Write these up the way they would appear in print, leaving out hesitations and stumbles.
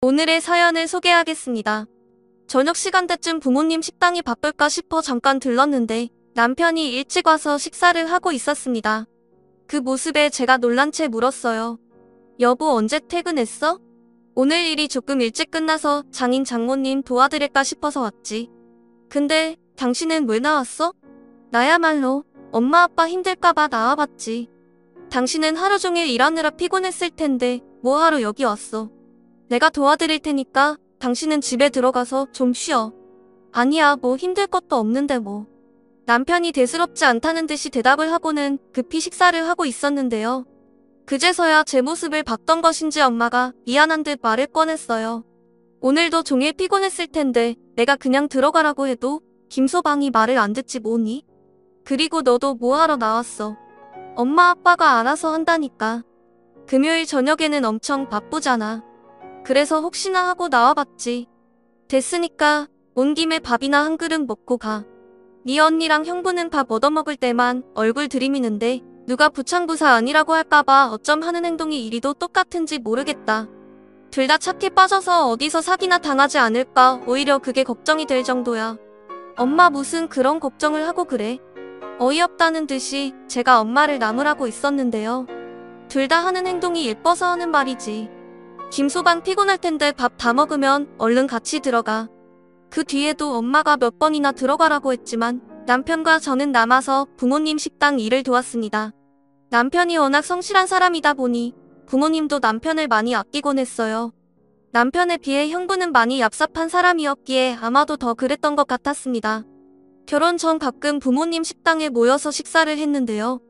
오늘의 사연을 소개하겠습니다. 저녁 시간대쯤 부모님 식당이 바쁠까 싶어 잠깐 들렀는데 남편이 일찍 와서 식사를 하고 있었습니다. 그 모습에 제가 놀란 채 물었어요. 여보, 언제 퇴근했어? 오늘 일이 조금 일찍 끝나서 장인 장모님 도와드릴까 싶어서 왔지. 근데 당신은 왜 나왔어? 나야말로 엄마 아빠 힘들까봐 나와봤지. 당신은 하루 종일 일하느라 피곤했을 텐데 뭐하러 여기 왔어? 내가 도와드릴 테니까 당신은 집에 들어가서 좀 쉬어. 아니야, 뭐 힘들 것도 없는데 뭐. 남편이 대수롭지 않다는 듯이 대답을 하고는 급히 식사를 하고 있었는데요. 그제서야 제 모습을 봤던 것인지 엄마가 미안한 듯 말을 꺼냈어요. 오늘도 종일 피곤했을 텐데 내가 그냥 들어가라고 해도 김소방이 말을 안 듣지 뭐니? 그리고 너도 뭐하러 나왔어? 엄마 아빠가 알아서 한다니까. 금요일 저녁에는 엄청 바쁘잖아. 그래서 혹시나 하고 나와봤지. 됐으니까 온 김에 밥이나 한 그릇 먹고 가. 네 언니랑 형부는 밥 얻어먹을 때만 얼굴 들이미는데 누가 부창부사 아니라고 할까봐 어쩜 하는 행동이 이리도 똑같은지 모르겠다. 둘 다 착해 빠져서 어디서 사기나 당하지 않을까 오히려 그게 걱정이 될 정도야. 엄마 무슨 그런 걱정을 하고 그래? 어이없다는 듯이 제가 엄마를 나무라고 있었는데요. 둘 다 하는 행동이 예뻐서 하는 말이지. 김소방 피곤할 텐데 밥 다 먹으면 얼른 같이 들어가. 그 뒤에도 엄마가 몇 번이나 들어가라고 했지만 남편과 저는 남아서 부모님 식당 일을 도왔습니다. 남편이 워낙 성실한 사람이다 보니 부모님도 남편을 많이 아끼곤 했어요. 남편에 비해 형부는 많이 얍삽한 사람이었기에 아마도 더 그랬던 것 같았습니다. 결혼 전 가끔 부모님 식당에 모여서 식사를 했는데요.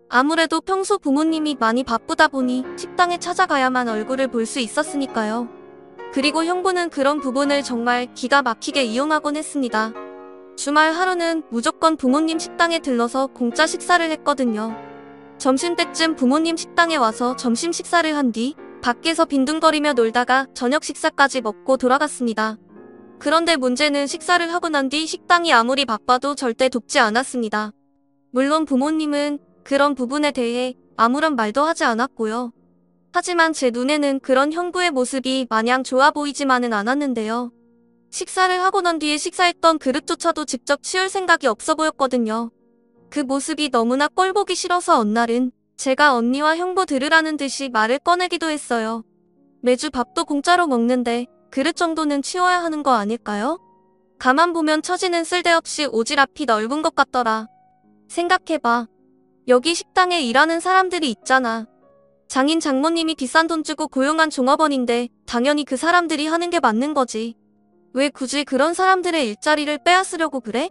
아무래도 평소 부모님이 많이 바쁘다 보니 식당에 찾아가야만 얼굴을 볼 수 있었으니까요. 그리고 형부는 그런 부분을 정말 기가 막히게 이용하곤 했습니다. 주말 하루는 무조건 부모님 식당에 들러서 공짜 식사를 했거든요. 점심때쯤 부모님 식당에 와서 점심 식사를 한 뒤 밖에서 빈둥거리며 놀다가 저녁 식사까지 먹고 돌아갔습니다. 그런데 문제는 식사를 하고 난 뒤 식당이 아무리 바빠도 절대 돕지 않았습니다. 물론 부모님은 그런 부분에 대해 아무런 말도 하지 않았고요. 하지만 제 눈에는 그런 형부의 모습이 마냥 좋아 보이지만은 않았는데요. 식사를 하고 난 뒤에 식사했던 그릇조차도 직접 치울 생각이 없어 보였거든요. 그 모습이 너무나 꼴보기 싫어서 어느 날은 제가 언니와 형부 들으라는 듯이 말을 꺼내기도 했어요. 매주 밥도 공짜로 먹는데 그릇 정도는 치워야 하는 거 아닐까요? 가만 보면 처지는 쓸데없이 오지랖이 넓은 것 같더라. 생각해봐. 여기 식당에 일하는 사람들이 있잖아. 장인 장모님이 비싼 돈 주고 고용한 종업원인데 당연히 그 사람들이 하는 게 맞는 거지. 왜 굳이 그런 사람들의 일자리를 빼앗으려고 그래?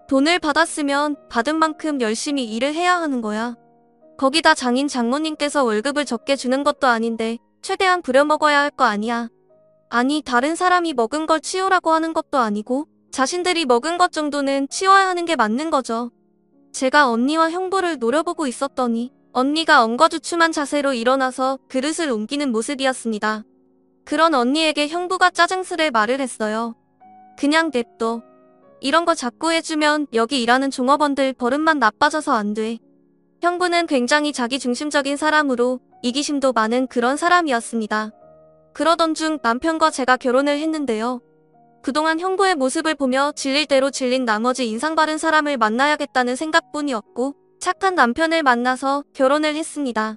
돈을 받았으면 받은 만큼 열심히 일을 해야 하는 거야. 거기다 장인 장모님께서 월급을 적게 주는 것도 아닌데 최대한 부려먹어야 할 거 아니야. 아니, 다른 사람이 먹은 걸 치우라고 하는 것도 아니고 자신들이 먹은 것 정도는 치워야 하는 게 맞는 거죠. 제가 언니와 형부를 노려보고 있었더니 언니가 엉거주춤한 자세로 일어나서 그릇을 옮기는 모습이었습니다. 그런 언니에게 형부가 짜증스레 말을 했어요. 그냥 냅둬. 이런 거 자꾸 해주면 여기 일하는 종업원들 버릇만 나빠져서 안 돼. 형부는 굉장히 자기중심적인 사람으로 이기심도 많은 그런 사람이었습니다. 그러던 중 남편과 제가 결혼을 했는데요. 그동안 형부의 모습을 보며 질릴 대로 질린 나머지 인상 바른 사람을 만나야겠다는 생각뿐이었고 착한 남편을 만나서 결혼을 했습니다.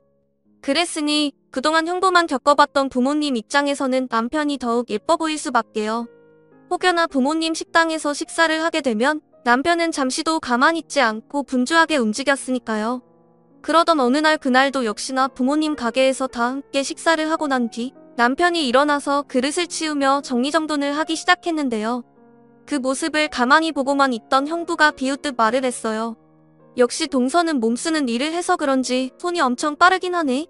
그랬으니 그동안 형부만 겪어봤던 부모님 입장에서는 남편이 더욱 예뻐 보일 수밖에요. 혹여나 부모님 식당에서 식사를 하게 되면 남편은 잠시도 가만히 있지 않고 분주하게 움직였으니까요. 그러던 어느 날 그날도 역시나 부모님 가게에서 다 함께 식사를 하고 난 뒤 남편이 일어나서 그릇을 치우며 정리정돈을 하기 시작했는데요. 그 모습을 가만히 보고만 있던 형부가 비웃듯 말을 했어요. 역시 동서는 몸쓰는 일을 해서 그런지 손이 엄청 빠르긴 하네.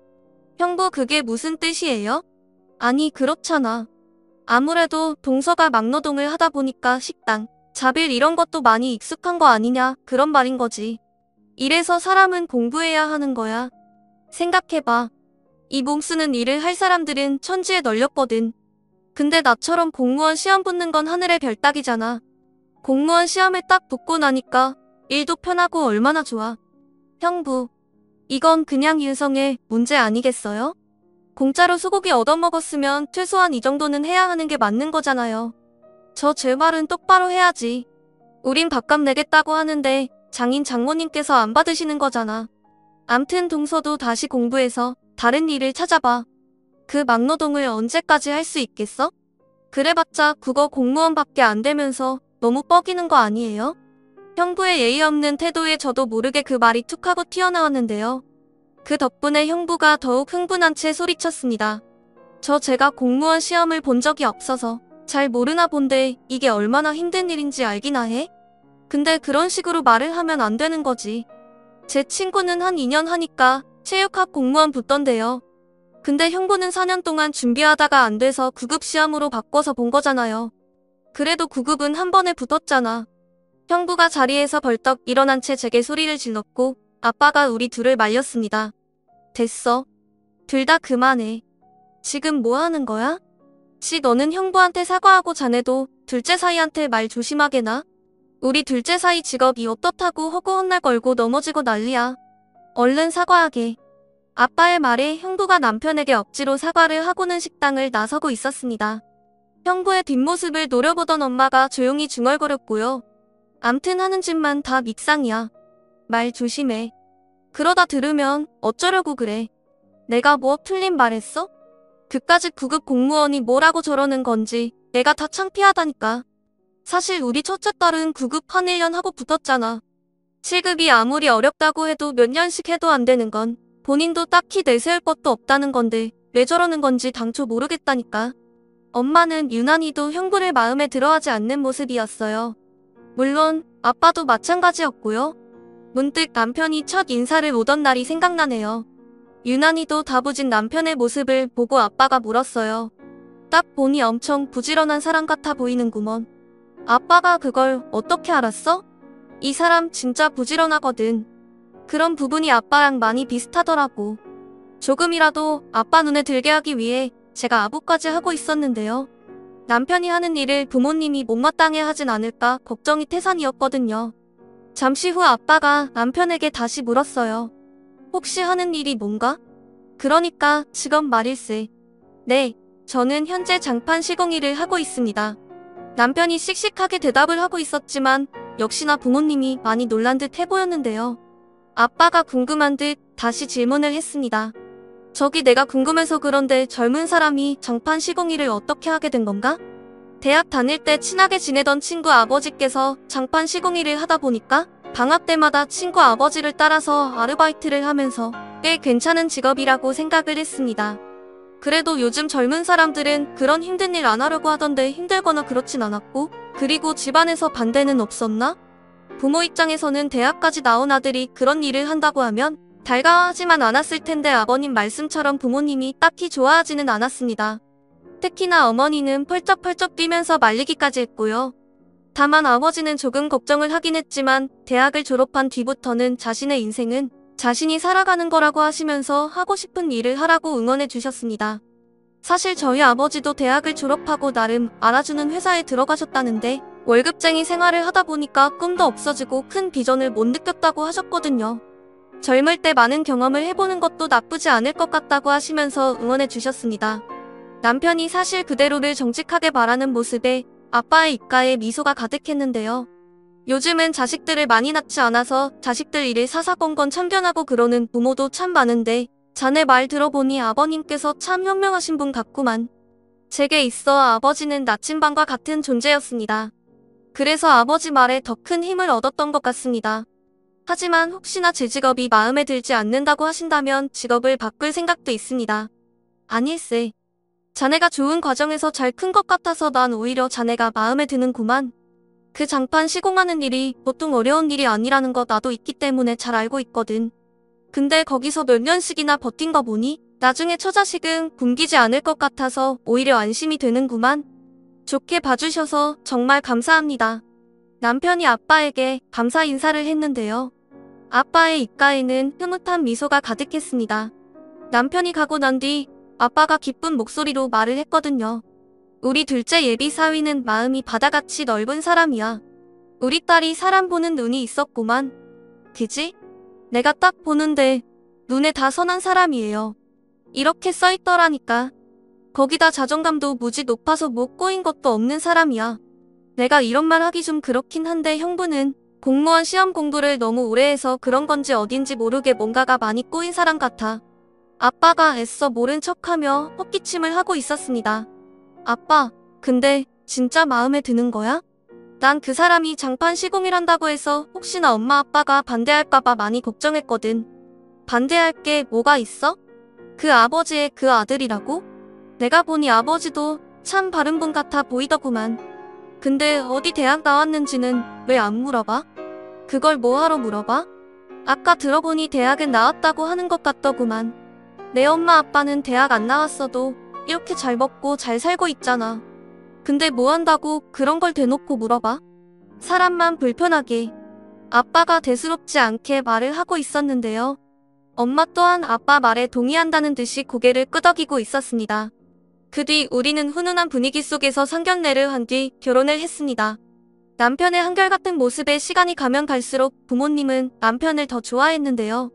형부, 그게 무슨 뜻이에요? 아니, 그렇잖아. 아무래도 동서가 막노동을 하다 보니까 식당, 자빌 이런 것도 많이 익숙한 거 아니냐 그런 말인 거지. 이래서 사람은 공부해야 하는 거야. 생각해봐. 이 몸쓰는 일을 할 사람들은 천지에 널렸거든. 근데 나처럼 공무원 시험 붙는 건 하늘의 별따기잖아. 공무원 시험에 딱 붙고 나니까 일도 편하고 얼마나 좋아. 형부, 이건 그냥 인성의 문제 아니겠어요? 공짜로 소고기 얻어먹었으면 최소한 이 정도는 해야 하는 게 맞는 거잖아요. 저 제 말은 똑바로 해야지. 우린 밥값 내겠다고 하는데 장인 장모님께서 안 받으시는 거잖아. 암튼 동서도 다시 공부해서 다른 일을 찾아봐. 그 막노동을 언제까지 할 수 있겠어? 그래봤자 국어 공무원밖에 안 되면서 너무 뻐기는 거 아니에요? 형부의 예의 없는 태도에 저도 모르게 그 말이 툭 하고 튀어나왔는데요. 그 덕분에 형부가 더욱 흥분한 채 소리쳤습니다. 제가 공무원 시험을 본 적이 없어서 잘 모르나 본데 이게 얼마나 힘든 일인지 알기나 해? 근데 그런 식으로 말을 하면 안 되는 거지. 제 친구는 한 2년 하니까 체육학 공무원 붙던데요. 근데 형부는 4년 동안 준비하다가 안 돼서 9급 시험으로 바꿔서 본 거잖아요. 그래도 9급은 한 번에 붙었잖아. 형부가 자리에서 벌떡 일어난 채 제게 소리를 질렀고 아빠가 우리 둘을 말렸습니다. 됐어. 둘 다 그만해. 지금 뭐 하는 거야? 너는 형부한테 사과하고 자네도 둘째 사이한테 말 조심하게 나. 우리 둘째 사이 직업이 어떻다고 허구 헛날 걸고 넘어지고 난리야. 얼른 사과하게. 아빠의 말에 형부가 남편에게 억지로 사과를 하고는 식당을 나서고 있었습니다. 형부의 뒷모습을 노려보던 엄마가 조용히 중얼거렸고요. 암튼 하는 짓만 다 밉상이야. 말 조심해. 그러다 들으면 어쩌려고 그래. 내가 뭐 틀린 말했어? 그까짓 9급 공무원이 뭐라고 저러는 건지 내가 다 창피하다니까. 사실 우리 첫째 딸은 9급 한 1년 하고 붙었잖아. 7급이 아무리 어렵다고 해도 몇 년씩 해도 안 되는 건 본인도 딱히 내세울 것도 없다는 건데 왜 저러는 건지 당초 모르겠다니까. 엄마는 유난히도 형부를 마음에 들어하지 않는 모습이었어요. 물론 아빠도 마찬가지였고요. 문득 남편이 첫 인사를 오던 날이 생각나네요. 유난히도 다부진 남편의 모습을 보고 아빠가 물었어요. 딱 보니 엄청 부지런한 사람 같아 보이는구먼. 아빠가 그걸 어떻게 알았어? 이 사람 진짜 부지런하거든. 그런 부분이 아빠랑 많이 비슷하더라고. 조금이라도 아빠 눈에 들게 하기 위해 제가 아부까지 하고 있었는데요. 남편이 하는 일을 부모님이 못마땅해 하진 않을까 걱정이 태산이었거든요. 잠시 후 아빠가 남편에게 다시 물었어요. 혹시 하는 일이 뭔가? 그러니까 직업 말일세. 네, 저는 현재 장판 시공일을 하고 있습니다. 남편이 씩씩하게 대답을 하고 있었지만 역시나 부모님이 많이 놀란 듯 해보였는데요. 아빠가 궁금한 듯 다시 질문을 했습니다. 저기 내가 궁금해서 그런데 젊은 사람이 장판 시공일을 어떻게 하게 된 건가? 대학 다닐 때 친하게 지내던 친구 아버지께서 장판 시공일을 하다 보니까 방학 때마다 친구 아버지를 따라서 아르바이트를 하면서 꽤 괜찮은 직업이라고 생각을 했습니다. 그래도 요즘 젊은 사람들은 그런 힘든 일 안 하려고 하던데 힘들거나 그렇진 않았고, 그리고 집안에서 반대는 없었나? 부모 입장에서는 대학까지 나온 아들이 그런 일을 한다고 하면 달가워하지만 않았을 텐데 아버님 말씀처럼 부모님이 딱히 좋아하지는 않았습니다. 특히나 어머니는 펄쩍펄쩍 뛰면서 말리기까지 했고요. 다만 아버지는 조금 걱정을 하긴 했지만 대학을 졸업한 뒤부터는 자신의 인생은 자신이 살아가는 거라고 하시면서 하고 싶은 일을 하라고 응원해 주셨습니다. 사실 저희 아버지도 대학을 졸업하고 나름 알아주는 회사에 들어가셨다는데 월급쟁이 생활을 하다 보니까 꿈도 없어지고 큰 비전을 못 느꼈다고 하셨거든요. 젊을 때 많은 경험을 해보는 것도 나쁘지 않을 것 같다고 하시면서 응원해 주셨습니다. 남편이 사실 그대로를 정직하게 바라는 모습에 아빠의 입가에 미소가 가득했는데요. 요즘은 자식들을 많이 낳지 않아서 자식들 일을 사사건건 참견하고 그러는 부모도 참 많은데 자네 말 들어보니 아버님께서 참 현명하신 분 같구만. 제게 있어 아버지는 나침반과 같은 존재였습니다. 그래서 아버지 말에 더 큰 힘을 얻었던 것 같습니다. 하지만 혹시나 제 직업이 마음에 들지 않는다고 하신다면 직업을 바꿀 생각도 있습니다. 아닐세. 자네가 좋은 과정에서 잘 큰 것 같아서 난 오히려 자네가 마음에 드는구만. 그 장판 시공하는 일이 보통 어려운 일이 아니라는 거 나도 있기 때문에 잘 알고 있거든. 근데 거기서 몇 년씩이나 버틴 거 보니 나중에 처자식은 굶기지 않을 것 같아서 오히려 안심이 되는구만. 좋게 봐주셔서 정말 감사합니다. 남편이 아빠에게 감사 인사를 했는데요. 아빠의 입가에는 흐뭇한 미소가 가득했습니다. 남편이 가고 난 뒤 아빠가 기쁜 목소리로 말을 했거든요. 우리 둘째 예비 사위는 마음이 바다같이 넓은 사람이야. 우리 딸이 사람 보는 눈이 있었구만. 그지? 내가 딱 보는데 눈에 다 선한 사람이에요. 이렇게 써있더라니까. 거기다 자존감도 무지 높아서 뭐 꼬인 것도 없는 사람이야. 내가 이런 말 하기 좀 그렇긴 한데 형부는 공무원 시험 공부를 너무 오래 해서 그런 건지 어딘지 모르게 뭔가가 많이 꼬인 사람 같아. 아빠가 애써 모른 척하며 헛기침을 하고 있었습니다. 아빠, 근데 진짜 마음에 드는 거야? 난 그 사람이 장판 시공이란다고 해서 혹시나 엄마 아빠가 반대할까봐 많이 걱정했거든. 반대할 게 뭐가 있어? 그 아버지의 그 아들이라고? 내가 보니 아버지도 참 바른 분 같아 보이더구만. 근데 어디 대학 나왔는지는 왜 안 물어봐? 그걸 뭐하러 물어봐? 아까 들어보니 대학은 나왔다고 하는 것 같더구만. 내 엄마 아빠는 대학 안 나왔어도 이렇게 잘 먹고 잘 살고 있잖아. 근데 뭐 한다고 그런 걸 대놓고 물어봐? 사람만 불편하게. 아빠가 대수롭지 않게 말을 하고 있었는데요. 엄마 또한 아빠 말에 동의한다는 듯이 고개를 끄덕이고 있었습니다. 그 뒤 우리는 훈훈한 분위기 속에서 상견례를 한 뒤 결혼을 했습니다. 남편의 한결같은 모습에 시간이 가면 갈수록 부모님은 남편을 더 좋아했는데요.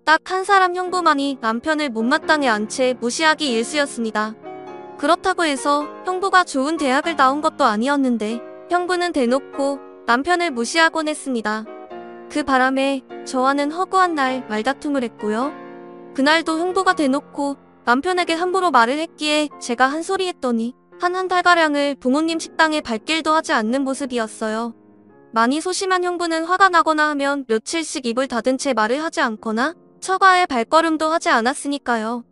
딱 한 사람 형부만이 남편을 못마땅해 안 채 무시하기 일쑤였습니다. 그렇다고 해서 형부가 좋은 대학을 나온 것도 아니었는데 형부는 대놓고 남편을 무시하곤 했습니다. 그 바람에 저와는 허구한 날 말다툼을 했고요. 그날도 형부가 대놓고 남편에게 함부로 말을 했기에 제가 한 소리 했더니 한 달가량을 부모님 식당에 발길도 하지 않는 모습이었어요. 많이 소심한 형부는 화가 나거나 하면 며칠씩 입을 닫은 채 말을 하지 않거나 처가에 발걸음도 하지 않았으니까요.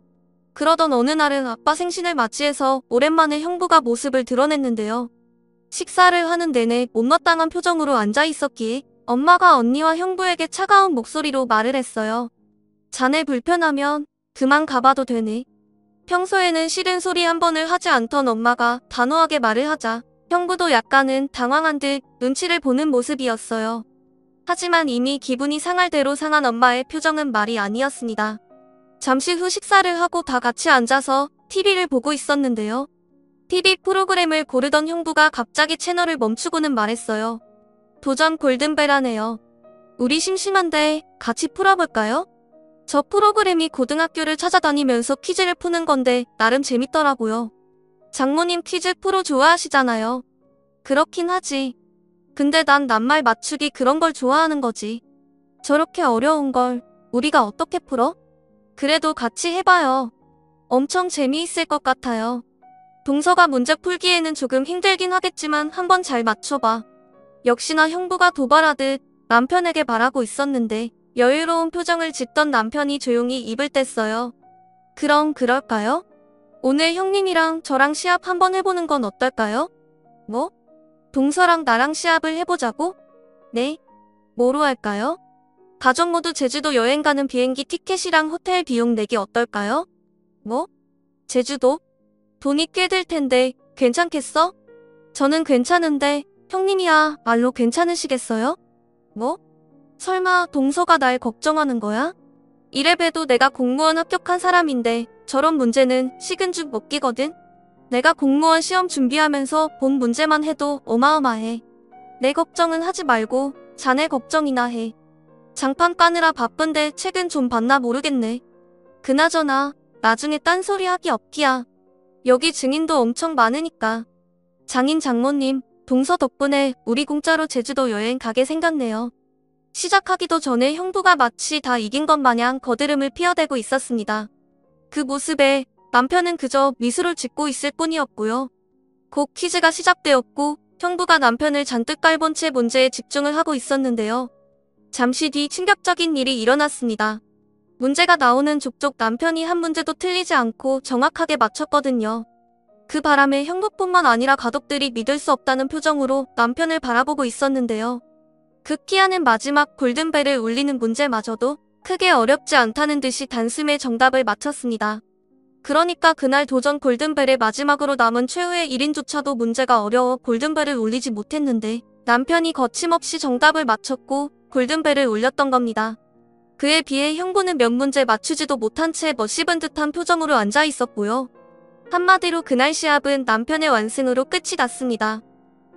그러던 어느 날은 아빠 생신을 맞이해서 오랜만에 형부가 모습을 드러냈는데요. 식사를 하는 내내 못마땅한 표정으로 앉아 있었기에 엄마가 언니와 형부에게 차가운 목소리로 말을 했어요. 자네 불편하면 그만 가봐도 되네. 평소에는 싫은 소리 한 번을 하지 않던 엄마가 단호하게 말을 하자 형부도 약간은 당황한 듯 눈치를 보는 모습이었어요. 하지만 이미 기분이 상할 대로 상한 엄마의 표정은 말이 아니었습니다. 잠시 후 식사를 하고 다 같이 앉아서 TV를 보고 있었는데요. TV 프로그램을 고르던 형부가 갑자기 채널을 멈추고는 말했어요. 도전 골든벨하네요. 우리 심심한데 같이 풀어볼까요? 저 프로그램이 고등학교를 찾아다니면서 퀴즈를 푸는 건데 나름 재밌더라고요. 장모님 퀴즈 프로 좋아하시잖아요. 그렇긴 하지. 근데 난 낱말 맞추기 그런 걸 좋아하는 거지. 저렇게 어려운 걸 우리가 어떻게 풀어? 그래도 같이 해봐요. 엄청 재미있을 것 같아요. 동서가 문제 풀기에는 조금 힘들긴 하겠지만 한번 잘 맞춰봐. 역시나 형부가 도발하듯 남편에게 말하고 있었는데 여유로운 표정을 짓던 남편이 조용히 입을 뗐어요. 그럼 그럴까요? 오늘 형님이랑 저랑 시합 한번 해보는 건 어떨까요? 뭐? 동서랑 나랑 시합을 해보자고? 네. 뭐로 할까요? 가족 모두 제주도 여행 가는 비행기 티켓이랑 호텔 비용 내기 어떨까요? 뭐? 제주도? 돈이 꽤 들 텐데 괜찮겠어? 저는 괜찮은데 형님이야 말로 괜찮으시겠어요? 뭐? 설마 동서가 날 걱정하는 거야? 이래봬도 내가 공무원 합격한 사람인데 저런 문제는 식은 죽 먹기거든? 내가 공무원 시험 준비하면서 본 문제만 해도 어마어마해. 내 걱정은 하지 말고 자네 걱정이나 해. 장판 까느라 바쁜데 책은 좀 봤나 모르겠네. 그나저나 나중에 딴소리 하기 없기야. 여기 증인도 엄청 많으니까. 장인 장모님, 동서 덕분에 우리 공짜로 제주도 여행 가게 생겼네요. 시작하기도 전에 형부가 마치 다 이긴 것 마냥 거드름을 피워대고 있었습니다. 그 모습에 남편은 그저 미소를 짓고 있을 뿐이었고요. 곧 퀴즈가 시작되었고 형부가 남편을 잔뜩 깔본 채 문제에 집중을 하고 있었는데요. 잠시 뒤 충격적인 일이 일어났습니다. 문제가 나오는 족족 남편이 한 문제도 틀리지 않고 정확하게 맞췄거든요. 그 바람에 형부뿐만 아니라 가족들이 믿을 수 없다는 표정으로 남편을 바라보고 있었는데요. 급기야는 마지막 골든벨을 울리는 문제마저도 크게 어렵지 않다는 듯이 단숨에 정답을 맞췄습니다. 그러니까 그날 도전 골든벨의 마지막으로 남은 최후의 1인조차도 문제가 어려워 골든벨을 울리지 못했는데 남편이 거침없이 정답을 맞췄고 골든벨을 울렸던 겁니다. 그에 비해 형부는 몇 문제 맞추지도 못한 채 씹은 듯한 표정으로 앉아 있었고요. 한마디로 그날 시합은 남편의 완승으로 끝이 났습니다.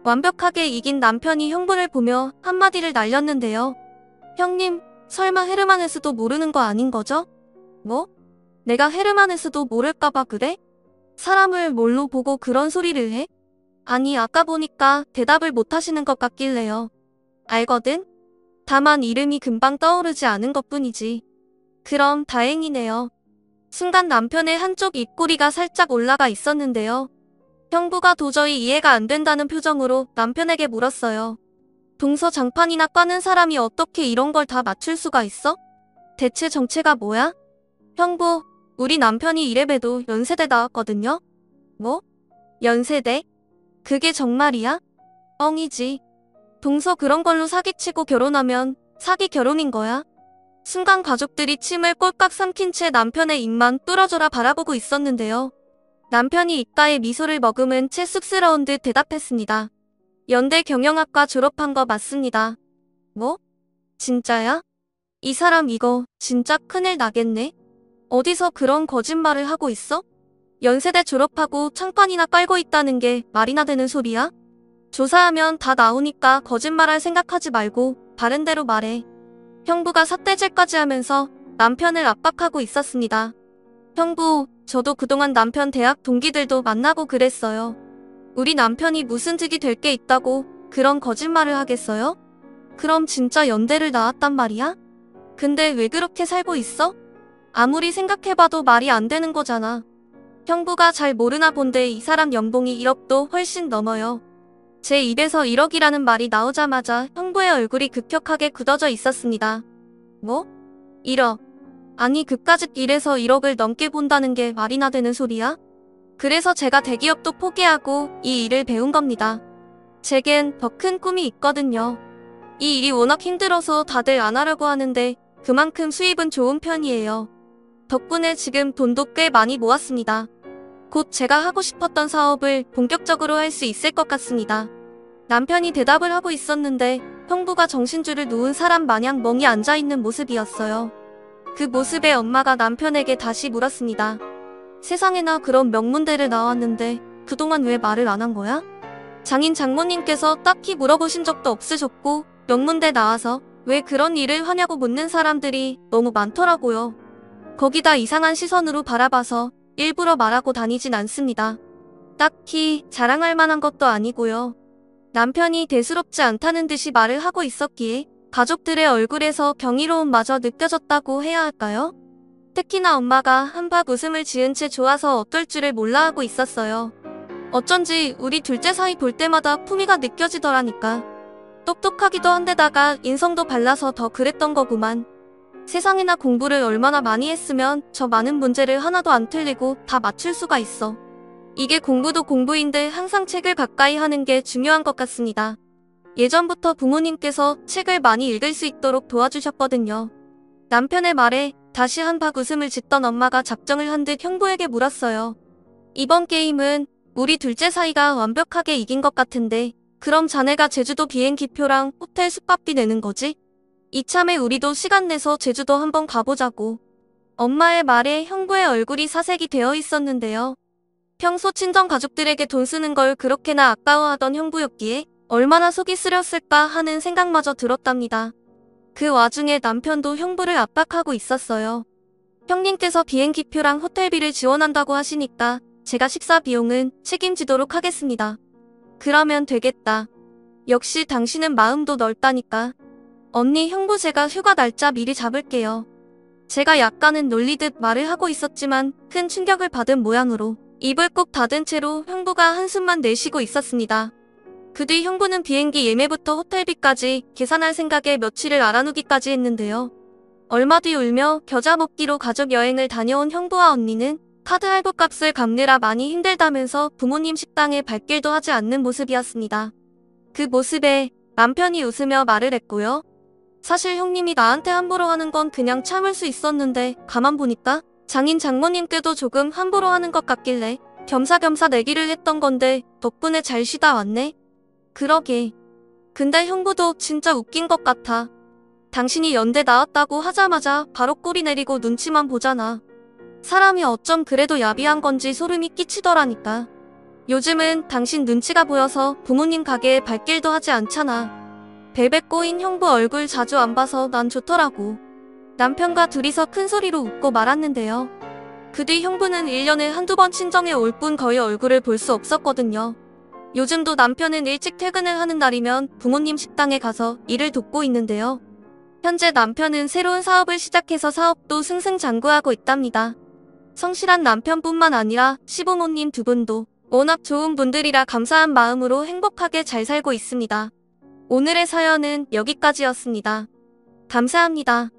완벽하게 이긴 남편이 형부를 보며 한마디를 날렸는데요. 형님, 설마 헤르만헤스도 모르는 거 아닌 거죠? 뭐? 내가 헤르만에서도 모를까봐 그래? 사람을 뭘로 보고 그런 소리를 해? 아니, 아까 보니까 대답을 못하시는 것 같길래요. 알거든? 다만 이름이 금방 떠오르지 않은 것뿐이지. 그럼 다행이네요. 순간 남편의 한쪽 입꼬리가 살짝 올라가 있었는데요. 형부가 도저히 이해가 안 된다는 표정으로 남편에게 물었어요. 동서 장판이나 까는 사람이 어떻게 이런 걸 다 맞출 수가 있어? 대체 정체가 뭐야? 형부, 우리 남편이 이래봬도 연세대 나왔거든요? 뭐? 연세대? 그게 정말이야? 뻥이지. 동서 그런 걸로 사기치고 결혼하면 사기 결혼인 거야. 순간 가족들이 침을 꼴깍 삼킨 채 남편의 입만 뚫어져라 바라보고 있었는데요. 남편이 입가에 미소를 머금은 채 쑥스러운 듯 대답했습니다. 연대 경영학과 졸업한 거 맞습니다. 뭐? 진짜야? 이 사람 이거 진짜 큰일 나겠네? 어디서 그런 거짓말을 하고 있어? 연세대 졸업하고 창판이나 깔고 있다는 게 말이나 되는 소리야? 조사하면 다 나오니까 거짓말할 생각하지 말고 바른대로 말해. 형부가 삿대질까지 하면서 남편을 압박하고 있었습니다. 형부, 저도 그동안 남편 대학 동기들도 만나고 그랬어요. 우리 남편이 무슨 득이 될 게 있다고 그런 거짓말을 하겠어요? 그럼 진짜 연대를 나왔단 말이야? 근데 왜 그렇게 살고 있어? 아무리 생각해봐도 말이 안 되는 거잖아. 형부가 잘 모르나 본데 이 사람 연봉이 1억도 훨씬 넘어요. 제 입에서 1억이라는 말이 나오자마자 형부의 얼굴이 급격하게 굳어져 있었습니다. 뭐? 1억. 아니 그까짓 일에서 1억을 넘게 본다는 게 말이나 되는 소리야? 그래서 제가 대기업도 포기하고 이 일을 배운 겁니다. 제겐 더 큰 꿈이 있거든요. 이 일이 워낙 힘들어서 다들 안 하려고 하는데 그만큼 수입은 좋은 편이에요. 덕분에 지금 돈도 꽤 많이 모았습니다. 곧 제가 하고 싶었던 사업을 본격적으로 할 수 있을 것 같습니다. 남편이 대답을 하고 있었는데 형부가 정신줄을 놓은 사람 마냥 멍이 앉아있는 모습이었어요. 그 모습에 엄마가 남편에게 다시 물었습니다. 세상에나 그런 명문대를 나왔는데 그동안 왜 말을 안 한 거야? 장인 장모님께서 딱히 물어보신 적도 없으셨고 명문대 나와서 왜 그런 일을 하냐고 묻는 사람들이 너무 많더라고요. 거기다 이상한 시선으로 바라봐서 일부러 말하고 다니진 않습니다. 딱히 자랑할 만한 것도 아니고요. 남편이 대수롭지 않다는 듯이 말을 하고 있었기에 가족들의 얼굴에서 경이로움마저 느껴졌다고 해야 할까요? 특히나 엄마가 한박 웃음을 지은 채 좋아서 어떨 줄을 몰라 하고 있었어요. 어쩐지 우리 둘째 사이 볼 때마다 품위가 느껴지더라니까. 똑똑하기도 한데다가 인성도 발라서 더 그랬던 거구만. 세상에나 공부를 얼마나 많이 했으면 저 많은 문제를 하나도 안 틀리고 다 맞출 수가 있어. 이게 공부도 공부인데 항상 책을 가까이 하는 게 중요한 것 같습니다. 예전부터 부모님께서 책을 많이 읽을 수 있도록 도와주셨거든요. 남편의 말에 다시 한박 웃음을 짓던 엄마가 작정을 한 듯 형부에게 물었어요. 이번 게임은 우리 둘째 사이가 완벽하게 이긴 것 같은데 그럼 자네가 제주도 비행기표랑 호텔 숙박비 내는 거지? 이참에 우리도 시간 내서 제주도 한번 가보자고. 엄마의 말에 형부의 얼굴이 사색이 되어 있었는데요. 평소 친정 가족들에게 돈 쓰는 걸 그렇게나 아까워하던 형부였기에 얼마나 속이 쓰렸을까 하는 생각마저 들었답니다. 그 와중에 남편도 형부를 압박하고 있었어요. 형님께서 비행기표랑 호텔비를 지원한다고 하시니까 제가 식사 비용은 책임지도록 하겠습니다. 그러면 되겠다. 역시 당신은 마음도 넓다니까. 언니 형부 제가 휴가 날짜 미리 잡을게요. 제가 약간은 놀리듯 말을 하고 있었지만 큰 충격을 받은 모양으로 입을 꼭 닫은 채로 형부가 한숨만 내쉬고 있었습니다. 그 뒤 형부는 비행기 예매부터 호텔비까지 계산할 생각에 며칠을 알아누기까지 했는데요. 얼마 뒤 울며 겨자 먹기로 가족 여행을 다녀온 형부와 언니는 카드 할부값을 갚느라 많이 힘들다면서 부모님 식당에 발길도 하지 않는 모습이었습니다. 그 모습에 남편이 웃으며 말을 했고요. 사실 형님이 나한테 함부로 하는 건 그냥 참을 수 있었는데 가만 보니까 장인 장모님께도 조금 함부로 하는 것 같길래 겸사겸사 내기를 했던 건데 덕분에 잘 쉬다 왔네. 그러게. 근데 형부도 진짜 웃긴 것 같아. 당신이 연대 나왔다고 하자마자 바로 꼬리 내리고 눈치만 보잖아. 사람이 어쩜 그래도 야비한 건지 소름이 끼치더라니까. 요즘은 당신 눈치가 보여서 부모님 가게에 발길도 하지 않잖아. 벨벳 꼬인 형부 얼굴 자주 안 봐서 난 좋더라고. 남편과 둘이서 큰 소리로 웃고 말았는데요. 그 뒤 형부는 1년에 한두 번 친정에 올 뿐 거의 얼굴을 볼 수 없었거든요. 요즘도 남편은 일찍 퇴근을 하는 날이면 부모님 식당에 가서 일을 돕고 있는데요. 현재 남편은 새로운 사업을 시작해서 사업도 승승장구하고 있답니다. 성실한 남편뿐만 아니라 시부모님 두 분도 워낙 좋은 분들이라 감사한 마음으로 행복하게 잘 살고 있습니다. 오늘의 사연은 여기까지였습니다. 감사합니다.